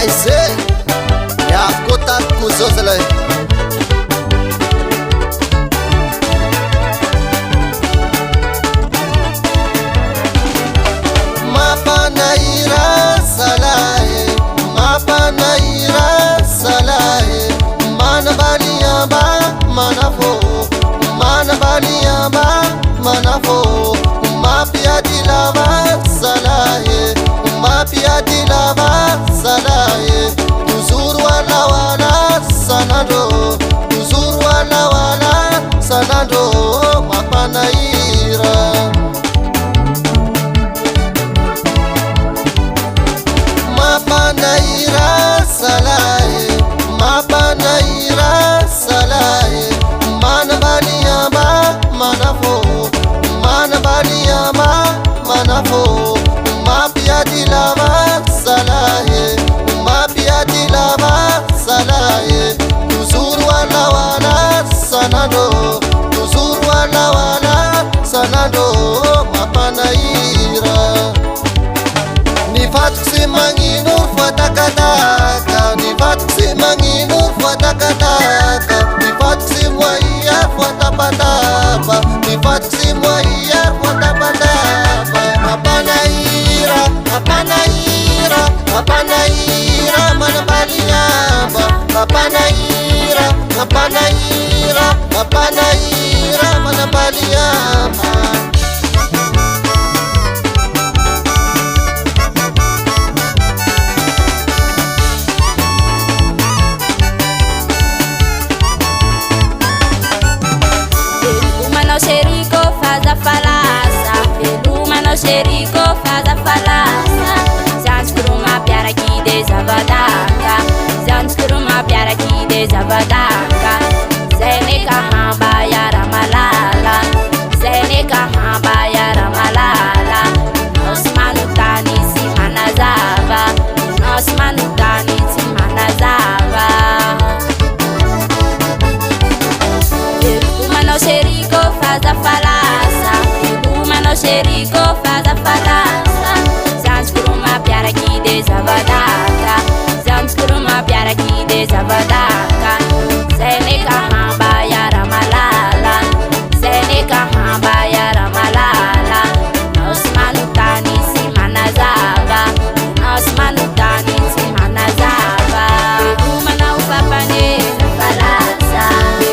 Aise Yaafkotaaf kuusosle Mapanaira salaye Mapanaira salaye Manabaliyamba manafo Manabaliyamba manafo Mapiadilava salaye Mapiadilava salaye Tuzur wala sanado Tuzur wala sanado Mapanaira Mapanaira salaye Mapanaira salaye Manabaliyamba manafo Manabaliyamba manafo Mapiadilava salaye Mapiadilava salaye Tuzur wala sanado Tuzur wala sanado Mapanaira Nifatsi manginur fatakataka Nifatsi manginur fatakataka Nifatsi mwaya fatapatapa Nifatsi mwaya fatapatapa Mapanaira, Mapanaira, Mapanaira Manabaliyamba Mapanaira, Mapanaira, Mapanaira Manabaliyamba Xerico faz a falaça, Peluma no xerico faz a falaça. Zantes por uma piara aqui desavadaca, Zantes por uma piara aqui desavadaca. Zeneca ramba yara malala, Zeneca ramba yara malala. Nosso mano tá nesse manazava, Nosso mano tá nesse manazava. Peluma no xerico faz a falaça, Peluma no xerico faz a falaça. Zantes por uma piara aqui desavadaca, Zantes por uma piara aqui desavadaca. Zeneca ramba yara malala, Zeneca ramba yara malala. Nosso mano tá nesse manazava, Nosso mano tá nesse manazava. Peluma na upapane na falaça,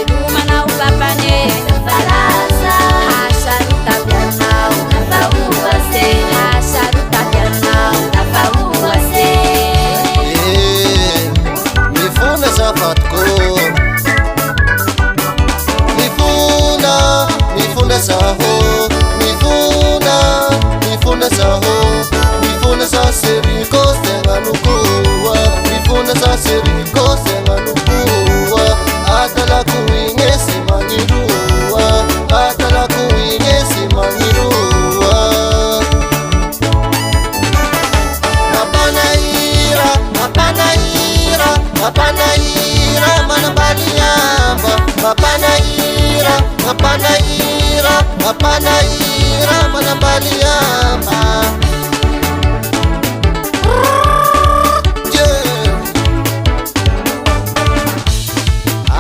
Peluma na upapane na falaça. Racharuta pianau na faúva se, Racharuta pianau na faúva se. Mifuna safatko Mifuna saho Mifuna saho Mifuna sa seriko senganukua Mifuna sa seriko senganukua Atala kuinge simangirua Atala kuinge simangirua Mapanaira, Mapanaira, Mapanaira Manabaliyamba Mapanaira, Mapanaira, Mapanaira Manabaliyamba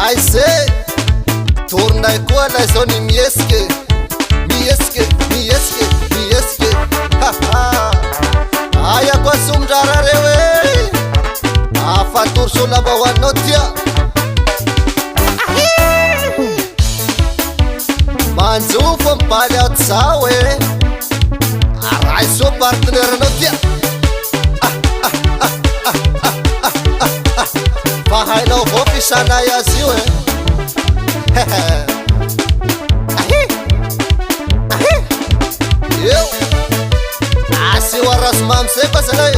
Aise Torna ikuwa na zoni mieske Mieske, mieske, mieske Ha ha Aya kwa sumdararewe Afatur sulaba wanotia Manzufo mpalya tsawe Araiso partner notia Fahaina ufopi sana ya ziwe Yo Asi waras mamse pasalaye